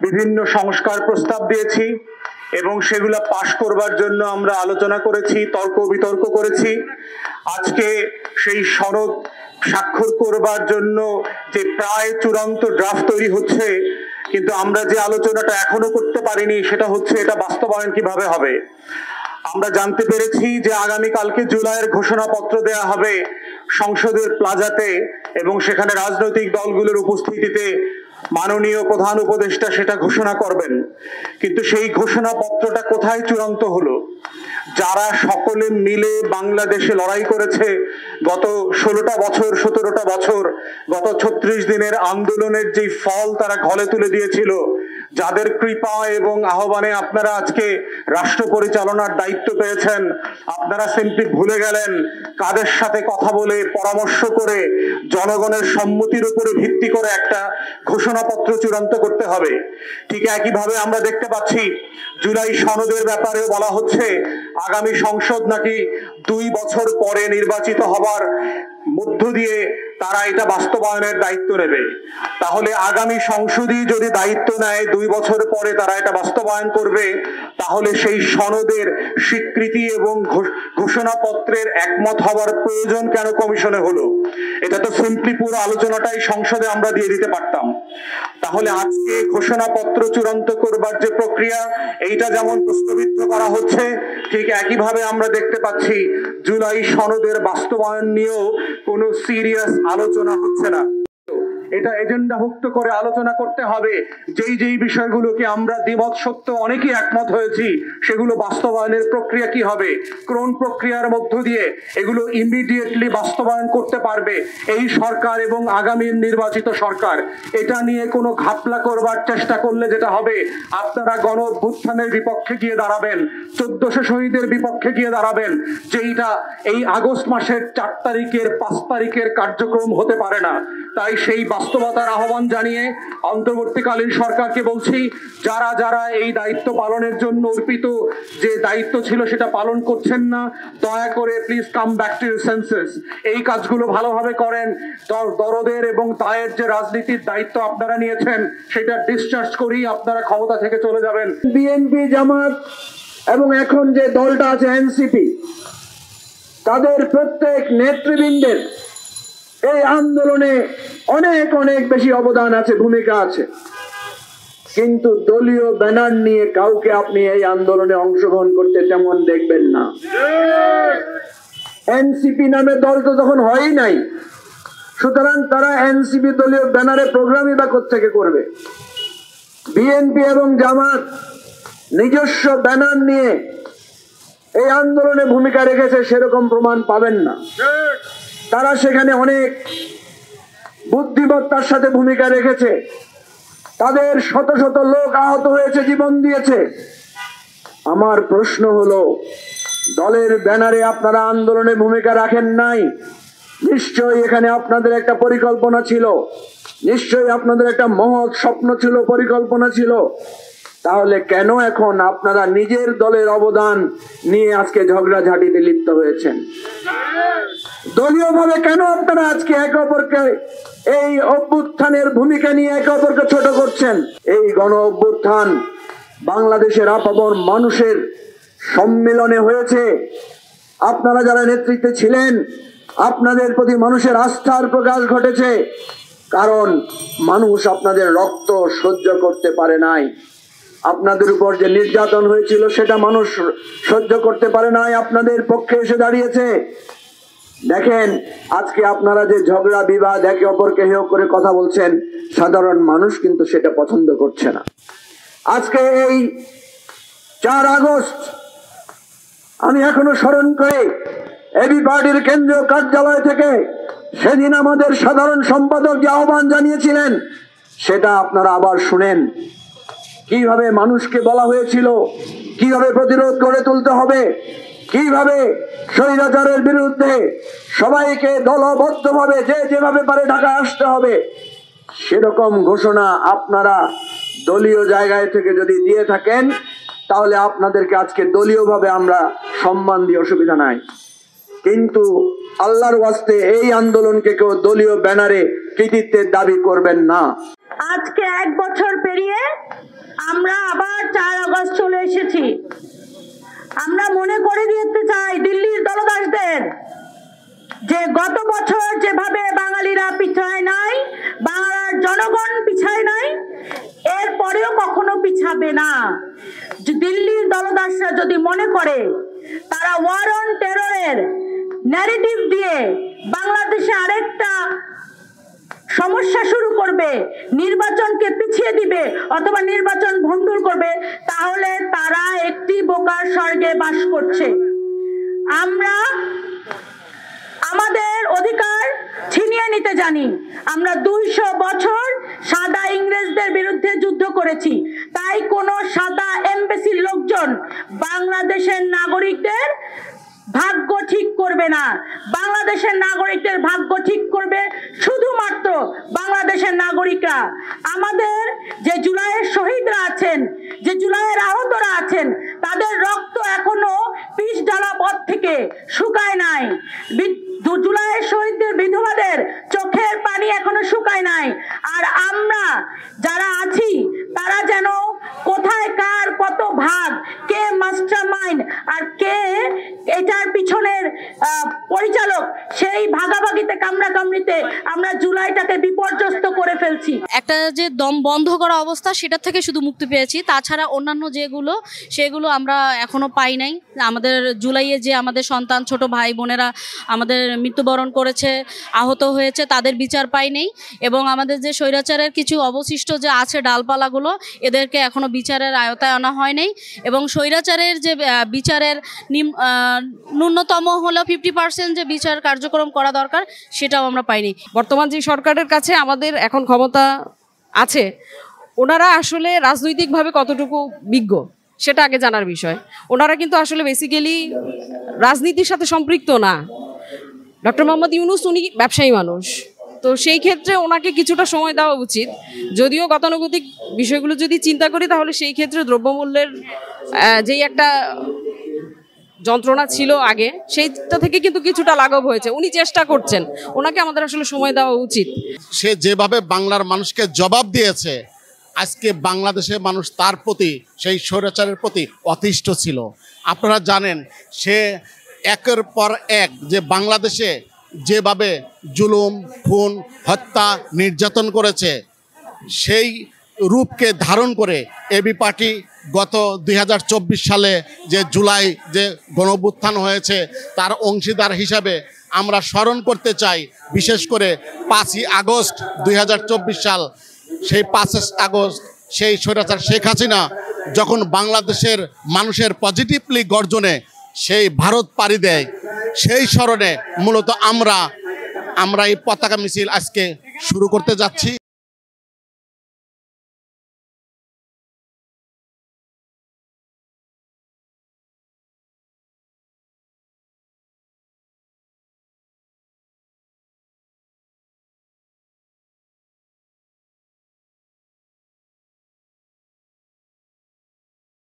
বিভিন্ন সংস্কার প্রস্তাব দিয়েছি এবং সেগুলো পাশ করবার জন্য আমরা আলোচনা করেছি, তর্ক বিতর্ক করেছি। আজকে সেই সনদ স্বাক্ষর করবার জন্য যে প্রায় চূড়ান্ত ড্রাফট তৈরি হচ্ছে, কিন্তু আমরা যে আলোচনাটা এখনো করতে পারিনি সেটা হচ্ছে এটা বাস্তবায়ন কিভাবে হবে। আমরা জানতে পেরেছি যে আগামীকালকে জুলাইয়ের ঘোষণাপত্র দেয়া হবে সংসদের প্লাজাতে এবং সেখানে রাজনৈতিক দলগুলোর উপস্থিতিতে মাননীয় প্রধান উপদেষ্টা সেটা ঘোষণা করবেন। কিন্তু সেই ঘোষণাপত্রটা কোথায় চূড়ান্ত হলো? যারা সকলে মিলে বাংলাদেশে লড়াই করেছে গত 16টা বছর 17টা বছর, গত 36 দিনের আন্দোলনের যে ফল তারা ঘলে তুলে দিয়েছিল, যাদের কৃপা এবং আহ্বানে আপনারা আজকে রাষ্ট্র পরিচালনার দায়িত্ব পেয়েছেন, আপনারা সিম্পলি ভুলে গেলেন কাদের সাথে কথা বলে পরামর্শ করে জনগণের সম্মতির উপরে ভিত্তি করে একটা ঘোষণাপত্র চূড়ান্ত করতে হবে। ঠিক একইভাবে আমরা দেখতে পাচ্ছি জুলাই সনদের ব্যাপারেও বলা হচ্ছে আগামী সংসদ নাকি 2 বছর পরে নির্বাচিত হবার মধ্য দিয়ে তারা এটা বাস্তবায়নের দায়িত্ব নেবে। তাহলে আগামী সংসদই যদি দায়িত্ব নেয় 2 বছর পরে তারা এটা বাস্তবায়ন করবে, তাহলে সেই সনদের স্বীকৃতি এবং ঘোষণাপত্রের একমত হওয়ার প্রয়োজন কেন কমিশনে হলো? এটা তো সিম্পলি পুরো আলোচনাটাই সংসদে আমরা দিয়ে দিতে পারতাম। তাহলে আজকে ঘোষণাপত্র চূড়ান্ত করবার যে প্রক্রিয়া, এইটা যেমন প্রশ্নবিদ্ধ করা হচ্ছে, ঠিক একইভাবে আমরা দেখতে পাচ্ছি জুলাই সনদের বাস্তবায়ন নিয়েও কোনো সিরিয়াস আলোচনা হচ্ছে না। এটা এজেন্ডাভুক্ত করে আলোচনা করতে হবে। যেই বিষয়গুলোকে আমরা দ্বিমত সত্য অনেকেই একমত হয়েছি, সেগুলো বাস্তবায়নের প্রক্রিয়া কি হবে, কোন প্রক্রিয়ার মধ্য দিয়ে এগুলো ইমিডিয়েটলি বাস্তবায়ন করতে পারবে এই সরকার এবং আগামী নির্বাচিত সরকার। এটা নিয়ে কোনো ঘাপলা করবার চেষ্টা করলে যেটা হবে, আপনারা গণ অভ্যুত্থানের বিপক্ষে গিয়ে দাঁড়াবেন, 1400 শহীদের বিপক্ষে গিয়ে দাঁড়াবেন, যেইটা এই আগস্ট মাসের 4 তারিখের 5 তারিখের কার্যক্রম হতে পারে না। তাই সেই বাস্তবতার আহ্বান জানিয়ে অন্তর্বর্তীকালীন সরকারকে বলছি, যারা যারা এই দায়িত্ব পালনের জন্য অর্পিত যে দায়িত্ব ছিল সেটা পালন করছেন না, দয়া করে please come back to your senses. এই কাজগুলো ভালোভাবে করেন। দরদের এবং দায়ের যে রাজনীতির দায়িত্ব আপনারা নিয়েছেন সেটা ডিসচার্জ করেই আপনারা ক্ষমতা থেকে চলে যাবেন। বিএনপি, জামাত এবং এখন যে দলটা আছে এনসিপি, তাদের প্রত্যেক নেতৃবৃন্দের এই আন্দোলনে অনেক অনেক বেশি অবদান আছে, ভূমিকা আছে। কিন্তু দলীয় ব্যানার নিয়ে কাউকে আপনি এই আন্দোলনে অংশগ্রহণ করতে তেমন দেখবেন না। এনসিপি নামে দল তো তখন হয়ই নাই, সুতরাং তারা এনসিপি দলীয় ব্যানারে প্রোগ্রামই বা কোত্থেকে করবে? বিএনপি এবং জামাত নিজস্ব ব্যানার নিয়ে এই আন্দোলনে ভূমিকা রেখেছে সেরকম প্রমাণ পাবেন না। তারা সেখানে অনেক বুদ্ধিমত্তার সাথে ভূমিকা রেখেছে, তাদের শত শত লোক আহত হয়েছে, জীবন দিয়েছে। আমার প্রশ্ন হলো, দলের ব্যানারে আপনারা আন্দোলনে ভূমিকা রাখেন নাই, নিশ্চয়ই এখানে আপনাদের একটা পরিকল্পনা ছিল, নিশ্চয়ই আপনাদের একটা মহৎ স্বপ্ন ছিল, পরিকল্পনা ছিল। তাহলে কেন এখন আপনারা নিজের দলের অবদান নিয়ে আজকে ঝগড়াঝাটিতে লিপ্ত হয়েছেন? দলীয়ভাবে কেন আপনারা আজকে একে অপরকে এই অভ্যুত্থানের ভূমিকা নিয়ে একে অপরকে ছোট করছেন? এই গণ অভ্যুত্থান বাংলাদেশের আপামর মানুষের সম্মিলনে হয়েছে। আপনারা যারা নেতৃত্বে ছিলেন, আপনাদের প্রতি মানুষের আস্থার প্রকাশ ঘটেছে, কারণ মানুষ আপনাদের রক্ত সহ্য করতে পারে নাই। আপনাদের উপর যে নির্যাতন হয়েছিল সেটা মানুষ সহ্য করতে পারে নাই, আপনাদের পক্ষে এসে দাঁড়িয়েছে। দেখেন, আজকে আপনারা যে ঝগড়া বিবাদ একে অপরকে হেয় করে কথা বলছেন, সাধারণ মানুষ কিন্তু সেটা পছন্দ করছে না। আজকে এই 4 আগস্ট আমি এখনো স্মরণ করি, এবি পার্টির কেন্দ্রীয় কার্যালয় থেকে সেদিন আমাদের সাধারণ সম্পাদক যে আহ্বান জানিয়েছিলেন সেটা আপনারা আবার শুনেন। কিভাবে মানুষকে বলা হয়েছিল কিভাবে প্রতিরোধ গড়ে তুলতে হবে, কিভাবে স্বৈরাচারের বিরুদ্ধে সবাইকে দলবদ্ধভাবে যে যেভাবে পারে ঢাকায় আসতে হবে, সেরকম ঘোষণা আপনারা দলীয় জায়গায় থেকে যদি দিয়ে থাকেন তাহলে আপনাদেরকে আজকে দলীয়ভাবে আমরা সম্মান দিয়ে অসুবিধা নাই। কিন্তু আল্লাহর ওয়াস্তে এই আন্দোলনকে কেউ দলীয় ব্যানারে কৃতিত্বের দাবি করবেন না। আজকে 1 বছর পেরিয়ে আমরা আবার 4 আগস্ট চলে এসেছি। আমরা মনে করে দিতে চাই দিল্লির দলদাসদের যে গত বছর যেভাবে বাঙালিরা পিছায় নাই, বাংলার জনগণ পিছায় নাই, এরপরেও কখনো পিছাবে না। দিল্লির দলদাসরা যদি মনে করে তারা ওয়ার অন টেররের ন্যারেটিভ দিয়ে বাংলাদেশে আরেকটা সমস্যা শুরু করবে, নির্বাচনকে পিছিয়ে দিবে অথবা নির্বাচন ভণ্ডুল করবে, তাহলে তারা একটি বোকার স্বর্গে বাস করছে। আমরা আমাদের অধিকার ছিনিয়ে নিতে জানি। আমরা 200 বছর সাদা ইংরেজদের বিরুদ্ধে যুদ্ধ করেছি, তাই কোনো সাদা এমবেসির লোকজন বাংলাদেশের নাগরিকদের ভাগ্য ঠিক করবে না। বাংলাদেশের নাগরিকদের ভাগ্য ঠিক করবে শুধুমাত্র বাংলাদেশের নাগরিকরা। আমাদের যে জুলাইয়ের শহীদরা আছেন, যে জুলাইয়ের আহতরা আছেন, তাদের রক্ত এখনো পিচ ঢালা পথ থেকে শুকায় নাই। জুলাইয়ের শহীদদের বিধবাদের চোখের পানি এখনো শুকায় নাই। আর আমরা যারা আছি তারা যেন কোথায় কার কত ভাগ, কে মাস্টার মাইন্ড আর কে এটার পিছনের পরিচালক, সেই ভাগাভাগিতে কামড়াকামড়িতে আমরা জুলাইটাকে বিপর্যস্ত করে ফেলছি। একটা যে দম বন্ধ করা অবস্থা, সেটা থেকে শুধু মুক্তি পেয়েছি। তাছাড়া অন্যান্য যেগুলো সেগুলো আমরা এখনো পাই নাই। আমাদের জুলাইয়ে যে আমাদের সন্তান, ছোট ভাই বোনেরা আমাদের মৃত্যুবরণ করেছে, আহত হয়েছে, তাদের বিচার পাই নেই। এবং আমাদের যে স্বৈরাচারের কিছু অবশিষ্ট যে আছে ডালপালাগুলো, এদেরকে এখনো বিচারের আয়তায় আনা হয় নাই। এবং স্বৈরাচারের যে বিচারের ন্যূনতম হলো 50% যে বিচার কার্যক্রম করা দরকার, সেটাও আমরা পাইনি। বর্তমান যে সরকারের কাছে আমাদের এখন ক্ষমতা আছে, ওনারা আসলে রাজনৈতিকভাবে কতটুকু বিজ্ঞ সেটা আগে জানার বিষয়। ওনারা কিন্তু আসলে বেসিক্যালি রাজনীতির সাথে সম্পৃক্ত না। ডক্টর মোহাম্মদ ইউনূস উনি ব্যবসায়ী মানুষ, তো সেই ক্ষেত্রে ওনাকে কিছুটা সময় দেওয়া উচিত। যদিও গতানুগতিক বিষয়গুলো যদি চিন্তা করি, তাহলে সেই ক্ষেত্রে দ্রব্যমূল্যের যেই একটা যন্ত্রণা ছিল আগে, সেইটা থেকে কিন্তু কিছুটা লাঘব হয়েছে। উনি চেষ্টা করছেন, ওনাকে আমাদের আসলে সময় দেওয়া উচিত। সে যেভাবে বাংলার মানুষকে জবাব দিয়েছে, আজকে বাংলাদেশের মানুষ তার প্রতি, সেই স্বৈরাচারের প্রতি অতিষ্ঠ ছিল। আপনারা জানেন সে একের পর এক যে বাংলাদেশে যেভাবে জুলুম, খুন, হত্যা, নির্যাতন করেছে, সেই রূপকে ধারণ করে এবি পার্টি গত 2024 সালে যে জুলাই যে গণঅভ্যুত্থান হয়েছে, তার অংশীদার হিসাবে আমরা স্মরণ করতে চাই। বিশেষ করে 5ই আগস্ট 2024 সাল, সেই 5 আগস্ট সেই স্বৈরাচার শেখ হাসিনা যখন বাংলাদেশের মানুষের পজিটিভলি গর্জনে সেই ভারত পাড়ি দেয়, সেই স্মরণে মূলত আমরা এই পতাকা মিছিল আজকে শুরু করতে যাচ্ছি।